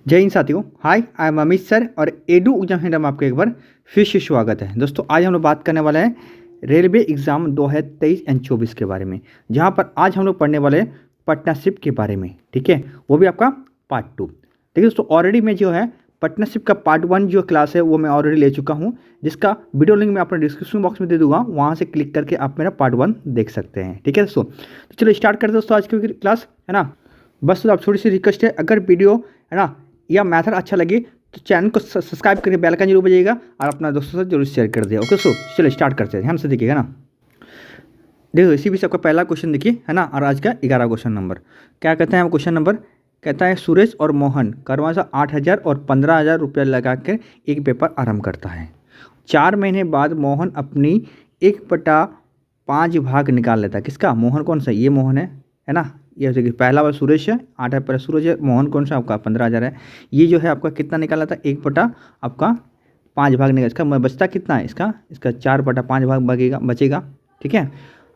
जय हिंद साथियों। हाय, I am Amit sir और एडू एग्जाम सेंटर में आपका एक बार फिर से स्वागत है। दोस्तों आज हम लोग बात करने वाले हैं रेलवे एग्ज़ाम 2023 एंड 24 के बारे में, जहां पर आज हम लोग पढ़ने वाले हैं पार्टनरशिप के बारे में। ठीक है, वो भी आपका पार्ट 2। देखिए दोस्तों, ऑलरेडी मैं जो है पार्टनरशिप का पार्ट 1 जो क्लास है वो मैं ऑलरेडी ले चुका हूँ, जिसका वीडियो लिंक मैं अपने डिस्क्रिप्शन बॉक्स में दे दूंगा। वहाँ से क्लिक करके आप मेरा पार्ट 1 देख सकते हैं। ठीक है दोस्तों, तो चलो स्टार्ट करते हैं दोस्तों आज की क्लास, है ना। बस तो आप छोटी सी रिक्वेस्ट है, अगर वीडियो है ना या मैथड अच्छा लगे तो चैनल को सब्सक्राइब करके बेल आइकन जरूर बजाइएगा और अपना दोस्तों से जरूर शेयर कर दिया। ओके सो चलो स्टार्ट करते हैं, ध्यान से देखिएगा ना। देखो इसी भी से आपका पहला क्वेश्चन देखिए, है ना, और आज का 11 क्वेश्चन नंबर क्या कहते हैं। क्वेश्चन नंबर कहता है सुरेश और मोहन करवासा 8,000 और 15,000 रुपया लगा कर एक पेपर आरंभ करता है। 4 महीने बाद मोहन अपनी 1/5 भाग निकाल लेता है। किसका? मोहन कौन सा? ये मोहन है ना। ये देखिए पहला वाला सुरेश है, 8 है पर सूरज है। मोहन कौन सा? आपका 15,000 है। ये जो है आपका कितना निकाला था? 1/5 भाग निकाल। इसका बचता कितना है? इसका 4/5 भाग बचेगा। ठीक है,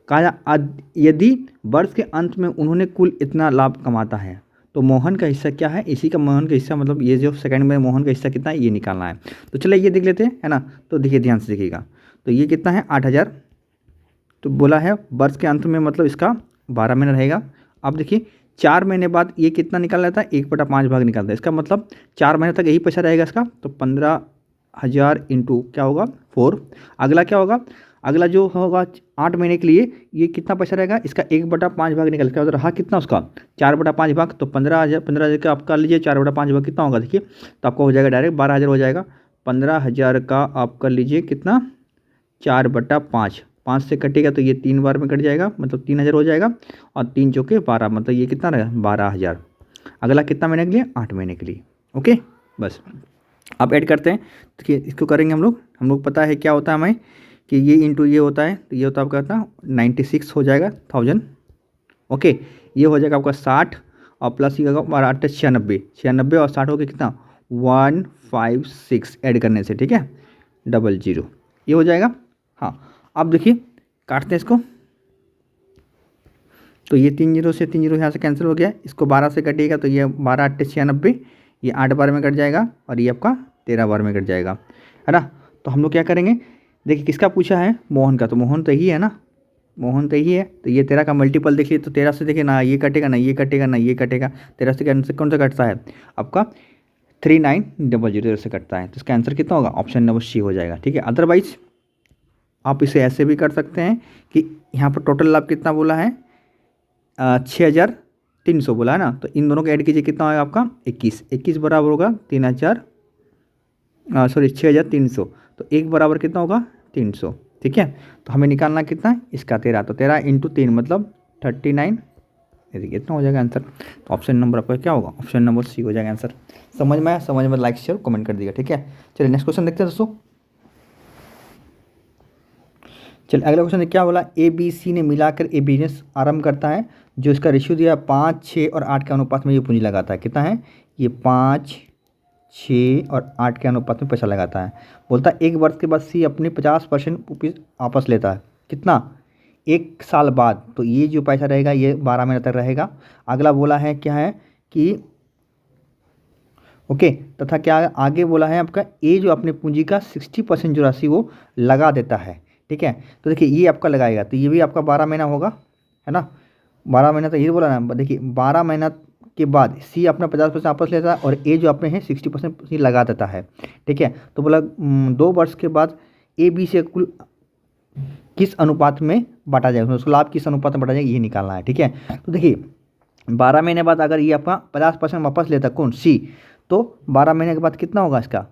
कहा यदि वर्ष के अंत में उन्होंने कुल इतना लाभ कमाता है तो मोहन का हिस्सा क्या है? इसी का मोहन का हिस्सा, मतलब ये जो सेकंड में मोहन का हिस्सा कितना है ये निकालना है। तो चलिए ये देख लेते हैं, है ना। तो देखिए ध्यान से देखिएगा, तो ये कितना है? 8,000। तो बोला है वर्ष के अंत में, मतलब इसका 12 महीना रहेगा। अब देखिए 4 महीने बाद ये कितना निकाल लेता है? 1/5 भाग निकालता है। इसका मतलब 4 महीने तक यही पैसा रहेगा इसका। तो 15,000 इंटू क्या होगा? 4। अगला क्या होगा? अगला जो होगा 8 महीने के लिए ये कितना पैसा रहेगा? इसका 1/5 भाग निकल के रहा कितना उसका? 4/5 भाग। तो 15,000 का आप कर लीजिए, 4/5 भाग कितना होगा? देखिए तो आपका हो जाएगा डायरेक्ट 12,000 हो जाएगा। 15,000 का आप कर लीजिए कितना? 4/5। 5 से कटेगा तो ये 3 बार में कट जाएगा, मतलब 3,000 हो जाएगा। और 3 चौके 12, मतलब ये कितना रहेगा? 12,000। अगला कितना महीने के लिए? 8 महीने के लिए। ओके, बस अब ऐड करते हैं। देखिए इसको करेंगे हम लोग पता है क्या होता है हमें कि ये इंटू ये होता है, तो ये होता है आपका कितना? 96 हो जाएगा 1000। ओके, ये हो जाएगा आपका 60 और प्लस ये होगा 12 96। 96 और 60 हो गया कितना? 156 ऐड करने से। ठीक है, 00 ये हो जाएगा। हाँ, अब देखिए काटते हैं इसको। तो ये 3 0 से 3 0 यहाँ से कैंसिल हो गया। इसको 12 से कटिएगा तो ये 12 8 96, ये 8 बार में कट जाएगा और ये आपका 13 बार में कट जाएगा, है ना। तो हम लोग क्या करेंगे? देखिए किसका पूछा है? मोहन का। तो मोहन तो यही है ना, मोहन तो यही है। तो ये 13 का मल्टीपल देखिए, तो 13 से देखिए ना ये कटेगा ना ये कटेगा ना ये कटेगा। 13 से कौन सा कटता है? आपका 3900 से कटता है। तो इसका आंसर कितना होगा? ऑप्शन नंबर सी हो जाएगा। ठीक है, अदरवाइज आप इसे ऐसे भी कर सकते हैं कि यहाँ पर टोटल लाभ कितना बोला है? 6,300 बोला है ना। तो इन दोनों को ऐड कीजिए, कितना होगा आपका? 21 बराबर होगा 6,300। तो 1 बराबर कितना होगा? 300। ठीक है, तो हमें निकालना कितना है? इसका 13। तो 13 इंटू 3 मतलब 39। देखिए इतना हो जाएगा आंसर। तो ऑप्शन नंबर आपका क्या होगा? ऑप्शन नंबर सी हो जाएगा आंसर। समझ में आया? समझ में लाइक शेयर कमेंट कर दीजिएगा। ठीक है, चलिए नेक्स्ट क्वेश्चन देखते हैं दोस्तों। चलिए अगला क्वेश्चन क्या बोला? ए बी सी ने मिलाकर ए बिजनेस आरंभ करता है जो इसका रेशियो दिया 5, 6 और 8 के अनुपात में ये पूंजी लगाता है। कितना है? ये 5, 6 और 8 के अनुपात में पैसा लगाता है। बोलता है 1 वर्ष के बाद सी अपने 50% रुपीज़ वापस लेता है। कितना? 1 साल बाद। तो ये जो पैसा रहेगा ये 12 महीने तक रहेगा। अगला बोला है क्या है कि ओके, तथा क्या आगे बोला है आपका ए जो अपने पूंजी का 60% जो राशि वो लगा देता है। ठीक है, तो देखिए ये आपका लगाएगा तो ये भी आपका 12 महीना होगा, है ना। 12 महीना तो ये बोला ना। देखिए 12 महीना के बाद सी अपना 50% वापस लेता है और ए जो अपने हैं 60% सी लगा देता है। ठीक है, तो बोला 2 वर्ष के बाद ए बी से कुल किस अनुपात में बांटा जाएगा, उसको लाभ किस अनुपात में बांटा जाएगा ये निकालना है। ठीक है, तो देखिए 12 महीने बाद अगर ये आपका 50% वापस लेता कौन? सी। तो 12 महीने के बाद कितना होगा? इसका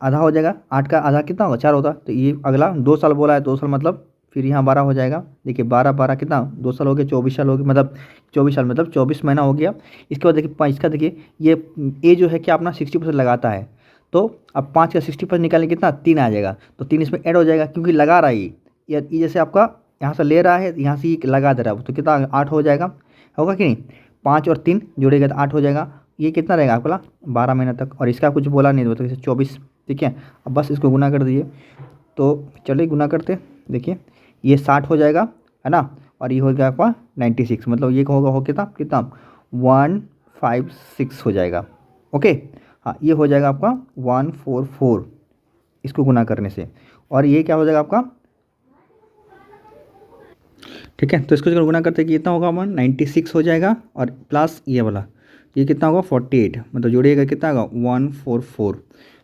आधा हो जाएगा। 8 का आधा कितना होगा? 4 होता। तो ये अगला 2 साल बोला है, 2 साल मतलब फिर यहाँ 12 हो जाएगा। देखिए 12 12 कितना? 2 साल हो गया, 24 साल हो गया, मतलब 24 साल मतलब 24 महीना हो गया। इसके बाद देखिए इसका देखिए ये ए जो है क्या अपना 60% लगाता है। तो अब 5 का 60% निकालने कितना? 3 आ जाएगा। तो 3 इसमें ऐड हो जाएगा क्योंकि लगा रहा है ये जैसे आपका यहाँ से ले रहा है, यहाँ से लगा दे रहा है। तो कितना? 8 हो जाएगा, होगा कि नहीं? 5 और 3 जोड़ेगा तो 8 हो जाएगा। ये कितना रहेगा आपका? 12 महीना तक। और इसका कुछ बोला नहीं, तो 24। ठीक है, अब बस इसको गुना कर दीजिए। तो चलिए गुना करते। देखिए ये 60 हो जाएगा, है ना। और ये हो गया आपका 96, मतलब ये होगा हो कितना 156 हो जाएगा। ओके, हाँ ये हो जाएगा आपका 144 इसको गुना करने से, और ये क्या हो जाएगा आपका, ठीक है। तो इसको जब गुना करते कितना होगा 196 हो जाएगा, और प्लस ये वाला ये कितना होगा 48, मतलब जोड़िएगा कितना होगा 144।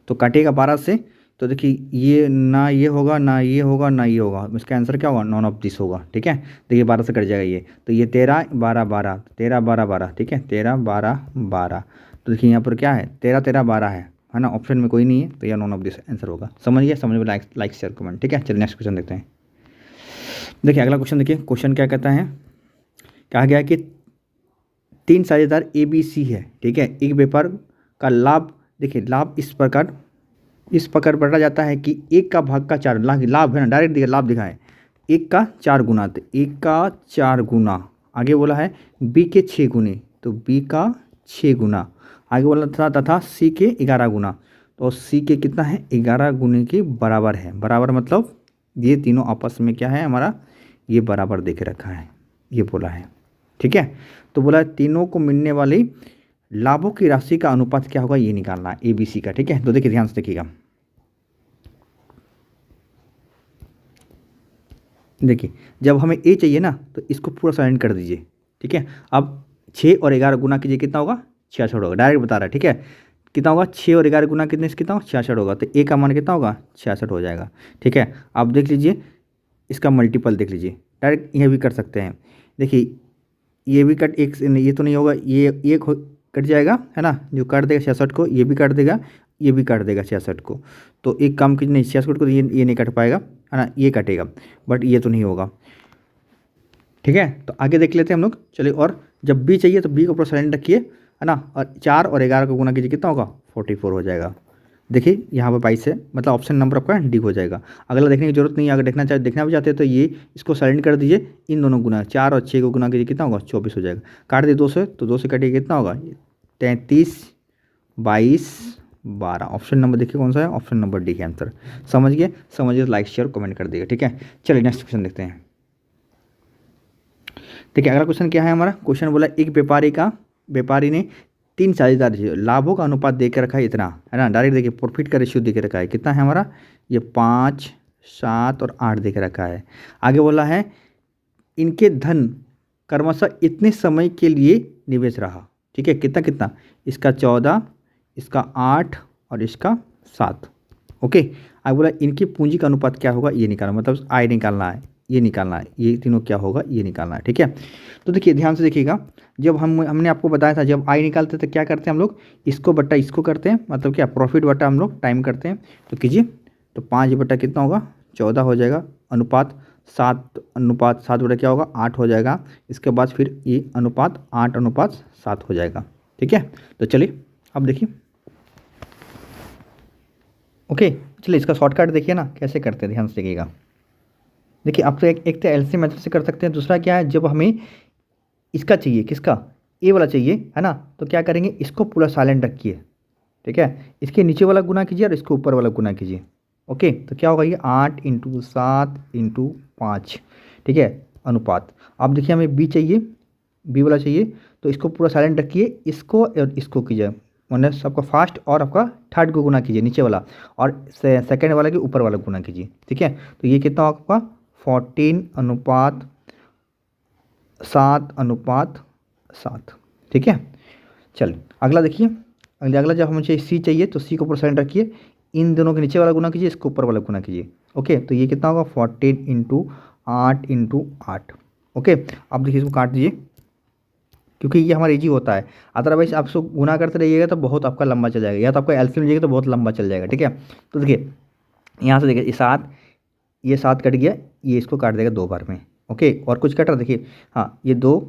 तो काटिएगा 12 से, तो देखिए ये ना ये होगा ना ये होगा ना ये होगा, इसका आंसर क्या होगा, नॉन ऑफ दिस होगा, ठीक है। देखिए 12 से कट जाएगा ये, तो ये 13 12 12 13 12 12, ठीक है 13 12 12। तो देखिए यहाँ पर क्या है 13 13 12 है ना, ऑप्शन में कोई नहीं है, तो यह नॉन ऑफ दिस आंसर होगा। समझ गया, समझ में लाइक शेयर कमेंट, ठीक है। चलिए नेक्स्ट क्वेश्चन देखते हैं। देखिए अगला क्वेश्चन, देखिए क्वेश्चन क्या कहता है, कहा गया कि 3 साझेदार ABC है, ठीक है। एक व्यापार का लाभ, देखिए लाभ इस प्रकार बढ़ा जाता है कि 1 का भाग का 4 लाभ है ना, डायरेक्ट दिखा लाभ दिखा है 1 का 4 गुना, तो 1 का 4 गुना, आगे बोला है B के 6 गुने, तो B का 6 गुना, आगे बोला था तथा C के 11 गुना, तो C के कितना है 11 गुने के बराबर है। बराबर मतलब ये तीनों आपस में क्या है हमारा, ये बराबर देके रखा है, ये बोला है, ठीक है। तो बोला तीनों को मिलने वाली लाभों की राशि का अनुपात क्या होगा, ये निकालना है ABC का, ठीक है। तो देखिए ध्यान से देखिएगा, देखिए जब हमें A चाहिए ना, तो इसको पूरा साइलेंट कर दीजिए, ठीक है। अब 6 और 11 गुना कीजिए, कितना होगा 66 होगा, डायरेक्ट बता रहा है, ठीक है। कितना होगा 6 और 11 गुना कितने से कितना होगा 66 होगा, तो A का मान कितना होगा 66 हो जाएगा, ठीक है। आप देख लीजिए इसका मल्टीपल देख लीजिए, डायरेक्ट ये भी कर सकते हैं। देखिए ये भी कट एक ये तो नहीं होगा, ये कट जाएगा है ना, जो काट देगा 66 को, ये भी काट देगा, ये भी काट देगा 66 को, तो एक काम कीजिए, 66 को तो ये नहीं कट पाएगा है ना, ये कटेगा, बट ये तो नहीं होगा, ठीक है। तो आगे देख लेते हैं हम लोग, चलिए। और जब B चाहिए तो B को पूरा साइलेंट रखिए है ना, और 4 और 11 को गुना कीजिए, कितना होगा 44 हो जाएगा। देखिए यहाँ पर 22 है, मतलब ऑप्शन नंबर आपका डी हो जाएगा। अगला देखने की जरूरत नहीं है, अगर देखना भी चाहते हैं तो ये इसको साइलेंट कर दीजिए, इन दोनों गुना 4 और 6 को गुना कीजिए, कितना होगा 24 हो जाएगा। काट दिए 2 से, तो 2 से कटिए कितना होगा 33 22 12, ऑप्शन नंबर देखिए कौन सा है, ऑप्शन नंबर डी है आंसर। समझिए तो लाइक शेयर कमेंट कर दिएगा, ठीक है। चलिए नेक्स्ट क्वेश्चन देखते हैं। देखिए अगला क्वेश्चन क्या है हमारा, क्वेश्चन बोला एक व्यापारी ने 3 साझेदार लाभों का अनुपात दे के रखा है इतना, है ना, डायरेक्ट देखिए प्रॉफिट का रेशियो दे के रखा है, कितना है हमारा ये 5 7 और 8 दे के रखा है। आगे बोला है इनके धन क्रमशः इतने समय के लिए निवेश रहा, ठीक है, कितना कितना, इसका 14, इसका 8 और इसका 7, ओके। आगे बोला इनकी पूंजी का अनुपात क्या होगा, ये निकालना, मतलब आय निकालना है, ये निकालना है, ये तीनों क्या होगा ये निकालना है, ठीक है। तो देखिए ध्यान से देखिएगा, जब हमने आपको बताया था जब आय निकालते तो क्या करते हैं हम लोग, इसको बट्टा इसको करते हैं, मतलब क्या प्रॉफिट बट्टा हम लोग टाइम करते हैं, तो कीजिए, तो 5 बट्टा कितना होगा 14 हो जाएगा, अनुपात 7 बट्टा क्या होगा 8 हो जाएगा, इसके बाद फिर ये अनुपात 8:7 हो जाएगा, ठीक है। तो चलिए अब देखिए, ओके। चलिए इसका शॉर्टकट देखिए ना कैसे करते हैं, ध्यान से देखिएगा। देखिए आप तो एक तो एलसीएम मेथड से कर सकते हैं, दूसरा क्या है, जब हमें इसका चाहिए, किसका ए वाला चाहिए है ना, तो क्या करेंगे इसको पूरा साइलेंट रखिए, ठीक है, इसके नीचे वाला गुना कीजिए और इसको ऊपर वाला गुना कीजिए, ओके। तो क्या होगा ये 8 × 7 × 5, ठीक है, अनुपात। अब देखिए हमें बी चाहिए, बी वाला चाहिए, तो इसको पूरा साइलेंट रखिए, इसको और इसको कीजिए, मतलब सबका फर्स्ट और आपका थर्ड को गुना कीजिए नीचे वाला, और सेकेंड वाला के ऊपर वाला गुना कीजिए, ठीक है। तो ये कितना होगा आपका 14:7:7, ठीक है। चलिए अगला देखिए, अगला जब मुझे सी चाहिए तो सी को परसेंट रखिए, इन दोनों के नीचे वाला गुना कीजिए, इसको ऊपर वाला गुना कीजिए, ओके। तो ये कितना होगा 14 × 8 × 8, ओके। अब देखिए इसको काट दीजिए, क्योंकि ये हमारा इजी होता है, अदरवाइज आप इसको गुना करते रहिएगा तो बहुत आपका लंबा चल जाएगा, या तो आपका एलसीएम लीजिएगा तो बहुत लंबा चल जाएगा, ठीक है। तो देखिए यहाँ से देखिए ये 7 कट गया, ये इसको काट देगा 2 बार में, ओके। और कुछ कट रहा देखिए, हाँ ये 2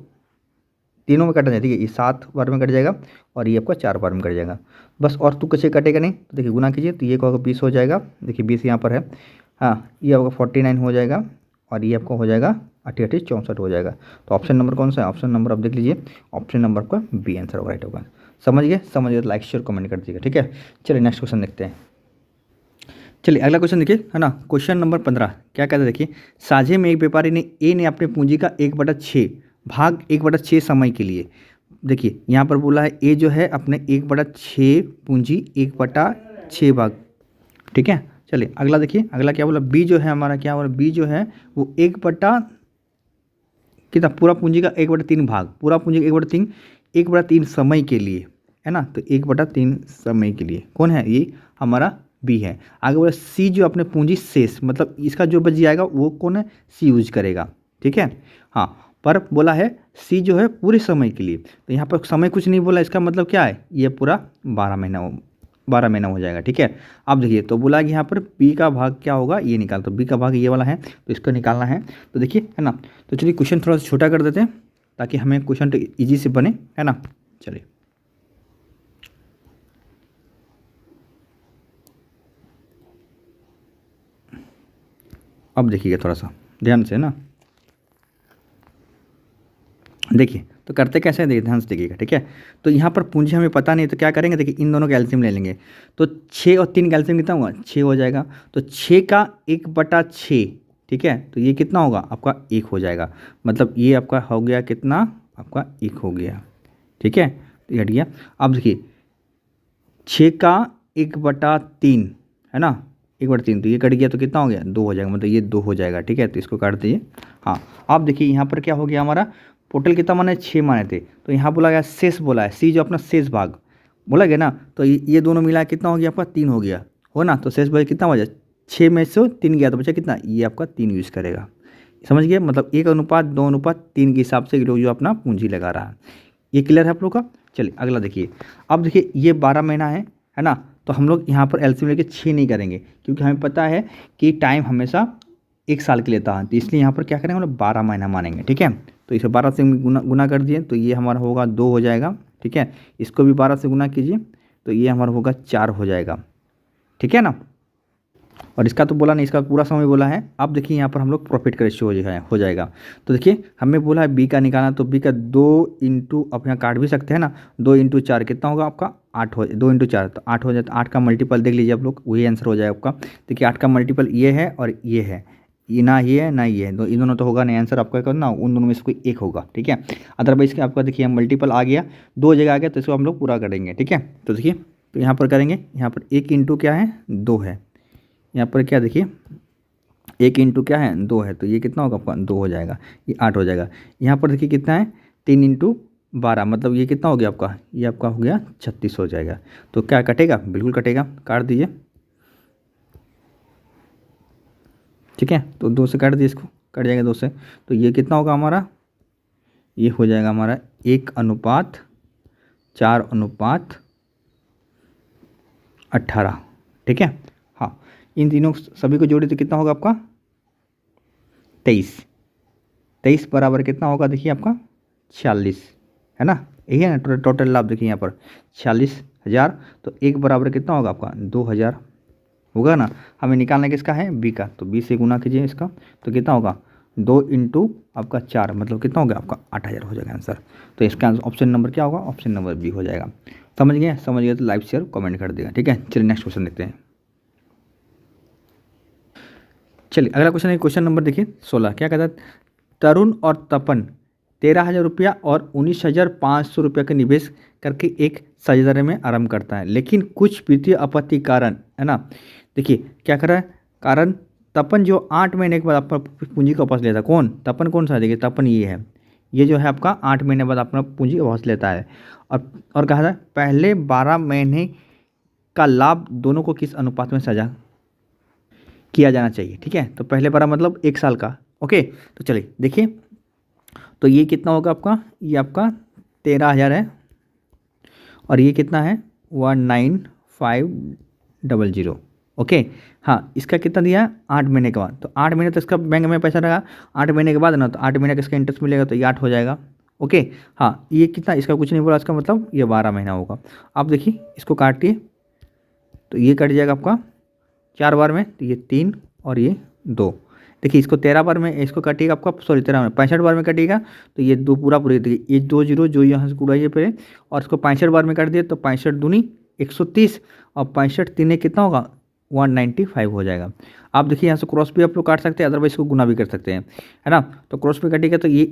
तीनों में कट जाए, ठीक है, ये 7 बार में कट जाएगा और ये आपका 4 बार में कट जाएगा बस, और तू कैसे कटेगा नहीं, तो देखिए गुना कीजिए, तो ये आपका 20 हो जाएगा, देखिए 20 यहाँ पर है, हाँ ये आपका 49 हो जाएगा, और ये आपका हो जाएगा 88 64 हो जाएगा। तो ऑप्शन नंबर कौन सा है, ऑप्शन नंबर आप देख लीजिए, ऑप्शन नंबर आपका बी आंसर राइट होगा। समझ गए तो लाइक शेयर कमेंट कर दीजिएगा, ठीक है। चलिए नेक्स्ट क्वेश्चन देखते हैं। चलिए अगला क्वेश्चन देखिए है ना, क्वेश्चन नंबर 15 क्या कहता है, देखिए साझे में एक व्यापारी ने ए ने अपने पूंजी का 1/6 भाग 1/6 समय के लिए देखिए यहाँ पर बोला है ए जो है अपने 1/6 पूंजी 1/6 भाग, ठीक है। चलिए अगला देखिए, अगला क्या बोला, बी जो है हमारा क्या बोला, बी जो है वो 1 कितना, पूरा पूंजी का 1/3 भाग, पूरा पूंजी का 1/3, 1/3 समय के लिए, है ना। तो 1/3 समय के लिए कौन है, ये हमारा बी है। आगे बोला सी जो अपने पूंजी शेष, मतलब इसका जो बच जाएगा वो कौन है, सी यूज करेगा, ठीक है। हाँ, पर बोला है सी जो है पूरे समय के लिए, तो यहाँ पर समय कुछ नहीं बोला, इसका मतलब क्या है, ये पूरा 12 महीना हो जाएगा, ठीक है। अब देखिए तो बोला कि यहाँ पर बी का भाग क्या होगा, ये निकाल, तो बी का भाग ये वाला है, तो इसको निकालना है। तो देखिए, है ना, तो चलिए क्वेश्चन थोड़ा सा छोटा कर देते हैं ताकि हमें क्वेश्चन तो ईजी से बने, है ना। चलिए अब देखिएगा थोड़ा सा ध्यान से ना, देखिए तो करते कैसे हैं, देखिए ध्यान से देखिएगा, ठीक है। तो यहाँ पर पूंजी हमें पता नहीं, तो क्या करेंगे, देखिए इन दोनों का एलसीएम ले लेंगे, तो 6 और 3 का एलसीएम कितना होगा, 6 हो जाएगा। तो 6 का 1/6, ठीक है, तो ये कितना होगा आपका 1 हो जाएगा, मतलब ये आपका हो गया कितना, आपका 1 हो गया, ठीक है। तो ये हट गया। अब देखिए 6 का 1/3, है ना, 1/3, तो ये कट गया तो कितना हो गया, 2 हो जाएगा, मतलब ये 2 हो जाएगा, ठीक है। तो इसको काट दीजिए। हाँ, अब देखिए यहाँ पर क्या हो गया, हमारा टोटल कितना माने, 6 माने थे, तो यहाँ बोला गया शेष, बोला है सी जो अपना शेष भाग बोला गया ना, तो ये दोनों मिला कितना हो गया आपका, 3 हो गया, हो ना। तो शेष भाग कितना हो जाए, 6 में से 3 गया तो बचा कितना, ये आपका 3 यूज़ करेगा, समझ गए, मतलब 1:2:3 के हिसाब से लोग जो अपना पूंजी लगा रहा है। ये क्लियर है आप लोग का। चलिए अगला देखिए, अब देखिए ये 12 महीना है ना, तो हम लोग यहाँ पर एलसीएम लेके 6 नहीं करेंगे, क्योंकि हमें पता है कि टाइम हमेशा 1 साल के लिए था, तो इसलिए यहाँ पर क्या करेंगे, हम लोग 12 महीना मानेंगे, ठीक है। तो इसे 12 से गुना कर दिए, तो ये हमारा होगा 2 हो जाएगा, ठीक है। इसको भी 12 से गुना कीजिए, तो ये हमारा होगा 4 हो जाएगा, ठीक है ना। और इसका तो बोला नहीं, इसका पूरा समय बोला है। अब देखिए यहाँ पर हम लोग प्रॉफिट का रेशियो हो जाएगा। तो देखिए हमें बोला है बी का निकालना, तो बी का 2 इंटू, अब यहाँ काट भी सकते हैं ना, 2 इंटू 4 कितना होगा आपका, 8 हो, 2 इंटू 4 तो 8 हो जाए, तो 8 का मल्टीपल देख लीजिए आप लोग, वही आंसर हो जाएगा आपका। देखिए 8 का मल्टीपल ये है और ये है, ये ना ये है ना ये है, तो इन दोनों तो होगा नहीं, आंसर आपका करना उन दोनों में से कोई एक होगा, ठीक है। अदरवाइज के आपका देखिए मल्टीपल आ गया, 2 जगह आ गया, तो इसको हम लोग पूरा करेंगे, ठीक है। तो देखिए तो यहाँ पर करेंगे, यहाँ पर 1 इंटू क्या है, 2 है, यहाँ पर क्या देखिए 1 इंटू क्या है, 2 है, तो ये कितना होगा आपका, 2 हो जाएगा, ये 8 हो जाएगा। यहाँ पर देखिए कितना है, 3 इंटू 12, मतलब ये कितना हो गया आपका, ये आपका हो गया 36 हो जाएगा। तो क्या कटेगा, बिल्कुल कटेगा, काट दीजिए, ठीक है। तो 2 से काट दिए, इसको कट जाएगा 2 से, तो ये कितना होगा हमारा, ये हो जाएगा हमारा 1:4:18, ठीक है। हाँ, इन तीनों सभी को जोड़े तो कितना होगा आपका 23 बराबर कितना होगा, देखिए आपका 46, है ना, यही है ना टोटल लाभ। देखिए यहाँ पर 46,000, तो 1 बराबर कितना होगा आपका 2,000 होगा ना। हमें निकालना किसका है, बी का, तो बी से गुना कीजिए इसका, तो कितना होगा 2 इंटू आपका 4, मतलब कितना हो गया आपका 8,000 हो जाएगा आंसर। तो इसका ऑप्शन नंबर क्या होगा, ऑप्शन नंबर बी हो जाएगा। समझ गए तो लाइक शेयर कमेंट कर देगा, ठीक है। चलिए नेक्स्ट क्वेश्चन देखते हैं। चलिए अगला क्वेश्चन है, क्वेश्चन नंबर देखिए 16, क्या कहता है, तरुण और तपन 13,000 रुपया और 19,500 रुपया का निवेश करके एक साझेदारी में आरंभ करता है, लेकिन कुछ वित्तीय आपत्ति कारण, है ना। देखिए क्या कर रहा है, कारण तपन जो 8 महीने के बाद अपना पूंजी को वापस लेता है, कौन तपन, कौन सा, देखिए तपन ये है, ये जो है आपका 8 महीने बाद अपना पूंजी वापस लेता है। और कहा था पहले 12 महीने का लाभ दोनों को किस अनुपात में साझा किया जाना चाहिए, ठीक है। तो पहले 12 मतलब 1 साल का, ओके। तो चलिए देखिए, तो ये कितना होगा आपका, ये आपका 13,000 है, और ये कितना है 19,500, ओके। हाँ, इसका कितना दिया है 8 महीने के बाद, तो 8 महीने तो इसका बैंक में पैसा रहा, 8 महीने के बाद ना, तो 8 महीने का इसका इंटरेस्ट मिलेगा, तो ये 8 हो जाएगा, ओके। हाँ, ये कितना, इसका कुछ नहीं बोला, इसका मतलब ये 12 महीना होगा। अब देखिए इसको काटिए, तो ये कट जाएगा आपका 4 बार में, तो ये 3 और ये 2, देखिए इसको 13 बार में इसको काटिएगा आपका, सॉरी 13 में 65 बार में काटिएगा, तो ये 2 पूरा देखिए ये 2 जीरो जो यहाँ से उड़ाइए पहले, और इसको 65 बार में काट दिए, तो 65 दूनी 130 और 65 तीन कितना होगा 195 हो जाएगा। आप देखिए यहाँ से क्रॉस भी आप लोग काट सकते हैं, अदरवाइज इसको गुना भी कर सकते हैं, है ना। तो क्रॉस भी काटिएगा, तो ये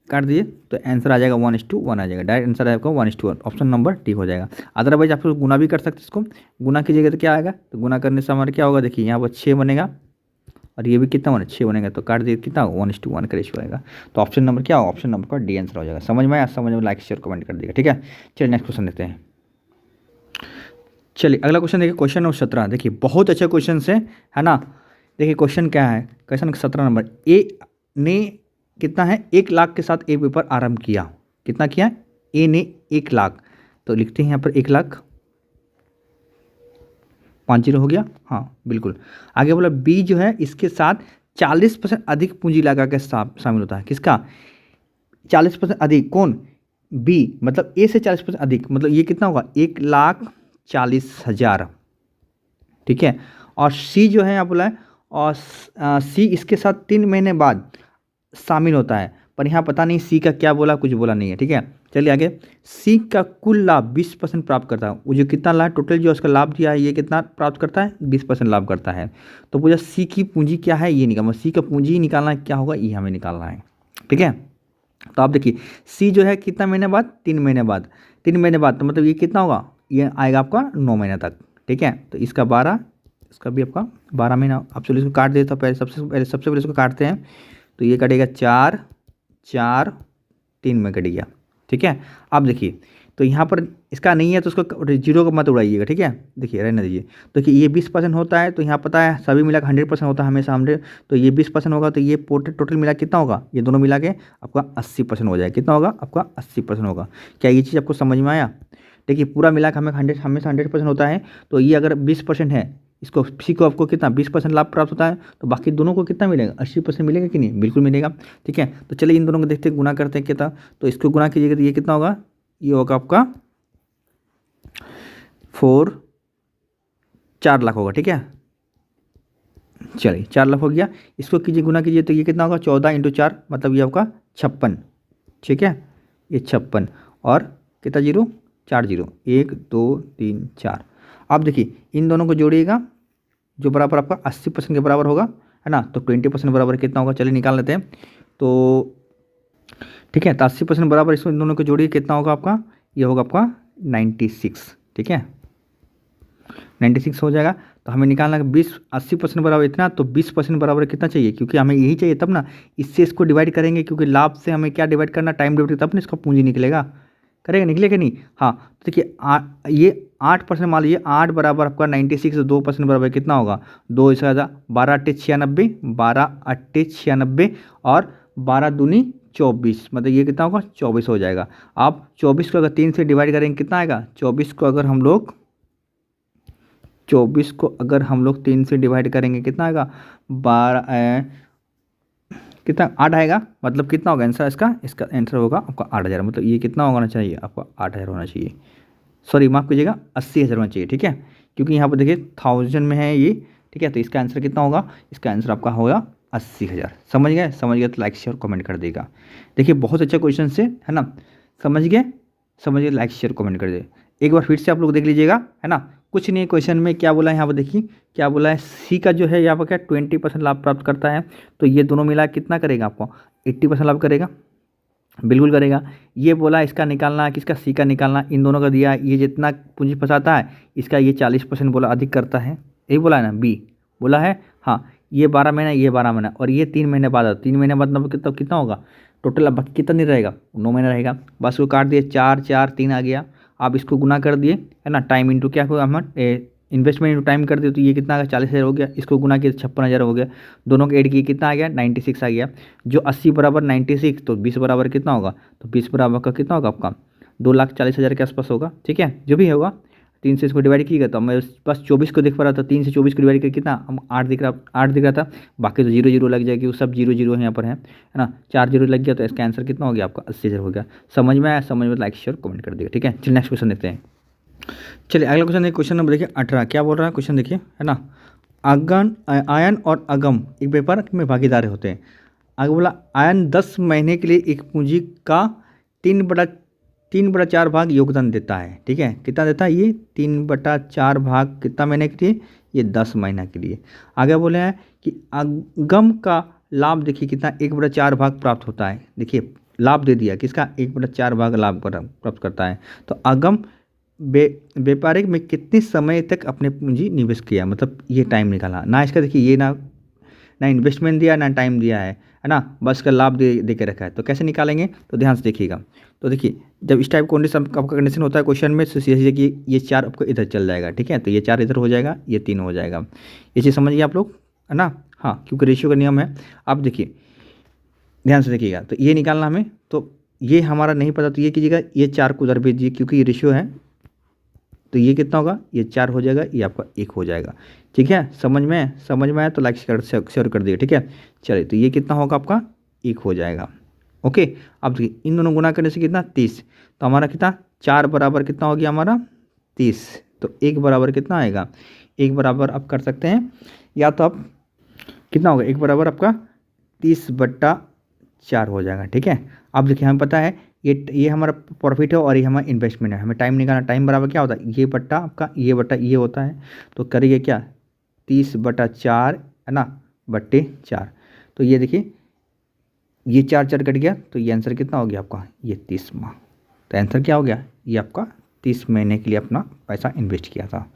काट दिए तो आंसर आ जाएगा 1:1 आ जाएगा, डायरेक्ट आंसर आएगा 1:1, ऑप्शन नंबर ठीक हो जाएगा। अदरवाइज आप गुना भी कर सकते हैं, इसको गुना कीजिएगा तो क्या आएगा, तो गुना करने से हमारा क्या होगा, देखिए यहाँ पर 6 बनेगा और ये भी कितना बना 6 बनेगा, तो काट दिए कितना 1:1 का रेशियो आएगा। तो ऑप्शन नंबर क्या होगा, ऑप्शन नंबर का डी आंसर हो जाएगा। समझ में आया, समझ में लाइक शेयर कमेंट कर दिएगा, ठीक है। चलिए नेक्स्ट क्वेश्चन लेते हैं। चलिए अगला क्वेश्चन देखिए, क्वेश्चन नंबर 17। देखिए बहुत अच्छा क्वेश्चन है ना। देखिए क्वेश्चन क्या है, क्वेश्चन 17 नंबर, ए ने कितना है 1 लाख के साथ एक पेपर आरंभ किया। कितना किया, ए ने 1 लाख, तो लिखते हैं यहाँ पर 1 लाख, 5 जीरो हो गया, हाँ बिल्कुल। आगे बोला बी जो है इसके साथ 40% अधिक पूंजी लगा के शामिल होता है। किसका 40% अधिक, कौन, बी, मतलब ए से 40% अधिक, मतलब ये कितना होगा 1,40,000, ठीक है। और सी जो है यहाँ बोला है, और सी इसके साथ 3 महीने बाद शामिल होता है, पर यहाँ पता नहीं सी का क्या बोला, कुछ बोला नहीं है, ठीक है। चलिए आगे, सी का कुल लाभ 20% प्राप्त करता है। वो जो कितना लाभ टोटल जो उसका लाभ दिया है, ये कितना प्राप्त करता है 20% लाभ करता है। तो पूछा सी की पूंजी क्या है, ये निकालना, सी का पूंजी निकालना क्या होगा, ये हमें निकालना है, ठीक है। तो आप देखिए सी जो है कितना महीने बाद, 3 महीने बाद, 3 महीने बाद, तो मतलब ये कितना होगा, ये आएगा आपका 9 महीने तक, ठीक है। तो इसका 12, इसका भी आपका 12 महीना। आप चलिए इसको काट देते, तो पहले सबसे पहले इसको काटते हैं, तो ये कटेगा 4 4 3 में कट गया, ठीक है। अब देखिए तो यहाँ पर इसका नहीं है तो उसको जीरो को मत उड़ाइएगा, ठीक है। देखिए रहने दीजिए, देखिए ये 20% होता है, तो यहाँ पता है सभी मिला के 100% होता है हमेशा 100, तो ये 20% होगा, तो ये टोटल मिला कितना होगा, ये दोनों मिला के आपका 80% हो जाएगा। कितना होगा आपका 80% होगा। क्या ये चीज़ आपको समझ में आया। देखिए पूरा मिला के हमें हमेशा 100% होता है, तो ये अगर 20% है, इसको सी को आपको कितना 20% लाभ प्राप्त होता है, तो बाकी दोनों को कितना मिलेगा 80% मिलेगा कि नहीं, बिल्कुल मिलेगा, ठीक है। तो चलिए इन दोनों को देखते हैं, गुना करते हैं कितना, तो इसको गुना कीजिएगा तो ये कितना होगा, ये होगा आपका 4 लाख होगा, ठीक है। चलिए 4 लाख हो गया, इसको कीजिए गुना कीजिए तो ये कितना होगा 14 × 4, मतलब ये आपका 56, ठीक है। ये 56 और कितना जीरो, 4 जीरो, 1 2 3 4। आप देखिए इन दोनों को जोड़िएगा, जो बराबर आपका 80% के बराबर होगा, है ना। तो 20% बराबर कितना होगा, चलिए निकाल लेते हैं। तो ठीक है, तो 80% बराबर इसको इन दोनों को जोड़िए, कितना होगा आपका, ये होगा आपका 96, ठीक है। 96 हो जाएगा। तो हमें निकालना है 80% बराबर इतना, तो 20% बराबर कितना चाहिए, क्योंकि हमें यही चाहिए तब ना, इससे इसको डिवाइड करेंगे, क्योंकि लाभ से हमें क्या डिवाइड करना, टाइम डिवाइड, तब ना इसका पूंजी निकलेगा, करेगा, निकलेगा नहीं। हाँ तो देखिए ये 8% मान लीजिए, 8 बराबर आपका 96, 2% बराबर कितना होगा, 2 इसका 12 8 96, 12 8 96 और 12 दूनी 24, मतलब ये कितना होगा 24 हो जाएगा। आप 24 को अगर 3 से डिवाइड करेंगे कितना आएगा, 24 को अगर हम लोग 3 से डिवाइड करेंगे कितना आएगा, 12 कितना 8 आएगा, मतलब कितना होगा आंसर इसका आंसर होगा आपका 8000, मतलब ये कितना होना चाहिए आपका 8000 होना चाहिए, सॉरी माफ़ कीजिएगा 80,000 होना चाहिए, ठीक है। क्योंकि यहाँ पर देखिए 1000 में है ये, ठीक है। तो इसका आंसर कितना होगा, इसका आंसर आपका होगा 80,000। समझ गए तो लाइक शेयर कमेंट कर देगा। देखिए बहुत अच्छा क्वेश्चन से, है ना, समझ गए लाइक शेयर कमेंट कर दे। एक बार फिर से आप लोग देख लीजिएगा, है ना। कुछ नहीं, क्वेश्चन में क्या बोला है यहाँ पर देखिए, क्या बोला है, सी का जो है यहाँ पर क्या 20% लाभ प्राप्त करता है, तो ये दोनों मिला कितना करेगा आपको 80% लाभ करेगा, बिल्कुल करेगा। ये बोला इसका निकालना, किसका सी का निकालना, इन दोनों का दिया, ये जितना पूंजी फंसाता है इसका ये 40% बोला अधिक करता है, यही बोला है ना, बी बोला है। हाँ ये 12 महीना, ये 12 महीना और ये 3 महीने बाद, 3 महीने बाद मतलब कितना होगा टोटल, अब बाकी कितना नहीं रहेगा, 9 महीना रहेगा। बस को काट दिए, 4 4 3 आ गया। आप इसको गुना कर दिए, है ना, टाइम इंटू क्या होगा, हम इन्वेस्टमेंट इंटू टाइम कर दिए, तो ये कितना आ गया 40,000 हो गया। इसको गुना किया 56,000 हो गया। दोनों के ऐड किए कितना आ गया 96 आ गया। जो 80 बराबर 96, तो 20 बराबर कितना होगा, तो 20 बराबर का कितना होगा आपका 2,40,000 के आसपास होगा, ठीक है। जो भी होगा 3 से इसको डिवाइड किया, तो मैं बस 24 को देख पा रहा था, 3 से 24 को डिवाइड करके कितना हम 8 दिख रहा था, बाकी तो 0 0 लग जाएगी, वो सब 0 0 यहाँ पर है ना। 4 0 लग गया, तो इसका आंसर कितना हो गया आपका 80,000 हो गया। समझ में आया, समझ में लाइक शेयर कमेंट कर दिया, ठीक है। चलिए नेक्स्ट क्वेश्चन देखते हैं। चलिए अगला क्वेश्चन देखिए, क्वेश्चन नंबर देखिए 18। क्या बोल रहा है क्वेश्चन देखिए, है ना। आयन और अगम एक व्यापार में भागीदार होते हैं। आगे बोला आयन 10 महीने के लिए एक पूंजी का 3/4 भाग योगदान देता है, ठीक है। कितना देता है ये 3/4 भाग, कितना महीने के लिए, ये 10 महीना के लिए। आगे बोले हैं कि अगम का लाभ देखिए कितना 1/4 भाग प्राप्त होता है। देखिए लाभ दे दिया, किसका 1/4 भाग लाभ प्राप्त करता है। तो अगम व्यापारिक में कितने समय तक अपने पूंजी निवेश किया, मतलब ये टाइम निकाला ना, इसका देखिए ये ना इन्वेस्टमेंट दिया ना टाइम दिया है ना, बस का लाभ दे के रखा है। तो कैसे निकालेंगे, तो ध्यान से देखिएगा। तो देखिए जब इस टाइप कंडीशन आपका कंडीशन होता है क्वेश्चन में, तो सीधे कि ये 4 आपको इधर चल जाएगा, ठीक है। तो ये 4 इधर हो जाएगा, ये 3 हो जाएगा। ये चीज़ समझिए आप लोग, है ना। हाँ, क्योंकि रेशियो का नियम है। आप देखिए ध्यान से देखिएगा, तो ये निकालना हमें, तो ये हमारा नहीं पता तो ये कीजिएगा, ये 4 को उधर भेज दीजिए क्योंकि ये रेशियो है। तो ये कितना होगा, ये 4 हो जाएगा, ये आपका 1 हो जाएगा, ठीक है। समझ में आया तो लाइक शेयर कर दिए, ठीक है। चलिए, तो ये कितना होगा आपका 1 हो जाएगा, ओके। अब देखिए इन दोनों गुना करने से कितना 30, तो हमारा कितना 4 बराबर कितना हो गया हमारा 30। तो 1 बराबर कितना आएगा, 1 बराबर आप कर सकते हैं, या तो आप कितना होगा 1 बराबर आपका 30/4 हो जाएगा, ठीक है। अब देखिए हमें पता है ये हमारा प्रॉफिट है और ये हमारा इन्वेस्टमेंट है, हमें टाइम निकालना। टाइम बराबर क्या होता है, ये बट्टा आपका ये बट्टा ये होता है। तो करिए क्या 30/4 है ना, बट्टे 4। तो ये देखिए ये 4 4 कट गया, तो ये आंसर कितना हो गया आपका, ये 30 माह। तो आंसर क्या हो गया, ये आपका 30 महीने के लिए अपना पैसा इन्वेस्ट किया था।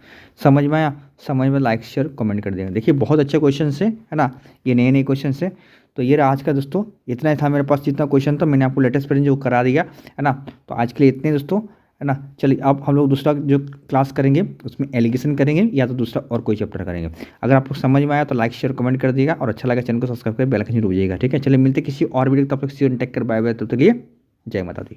समझ में आया, समझ में लाइक शेयर कमेंट कर देंगे। देखिए बहुत अच्छे क्वेश्चन है ना, ये नए क्वेश्चन है। तो ये रहा आज का दोस्तों, इतना ही था मेरे पास, जितना क्वेश्चन था मैंने आपको लेटेस्ट प्रेजेंट जो करा दिया, है ना। तो आज के लिए इतने दोस्तों, है ना। चलिए अब हम लोग दूसरा जो क्लास करेंगे उसमें एलिगेशन करेंगे, या तो दूसरा और कोई चैप्टर करेंगे। अगर आपको समझ में आया तो लाइक शेयर कमेंट कर दिएगा, और अच्छा लगा चैनल को सब्सक्राइब कर बेल आइकन जरूर दबाइएगा, ठीक है। चलिए मिलते किसी और वीडियो, तब तक सी यू टेक कर, बाय बाय, तब तक के लिए जय माता दी।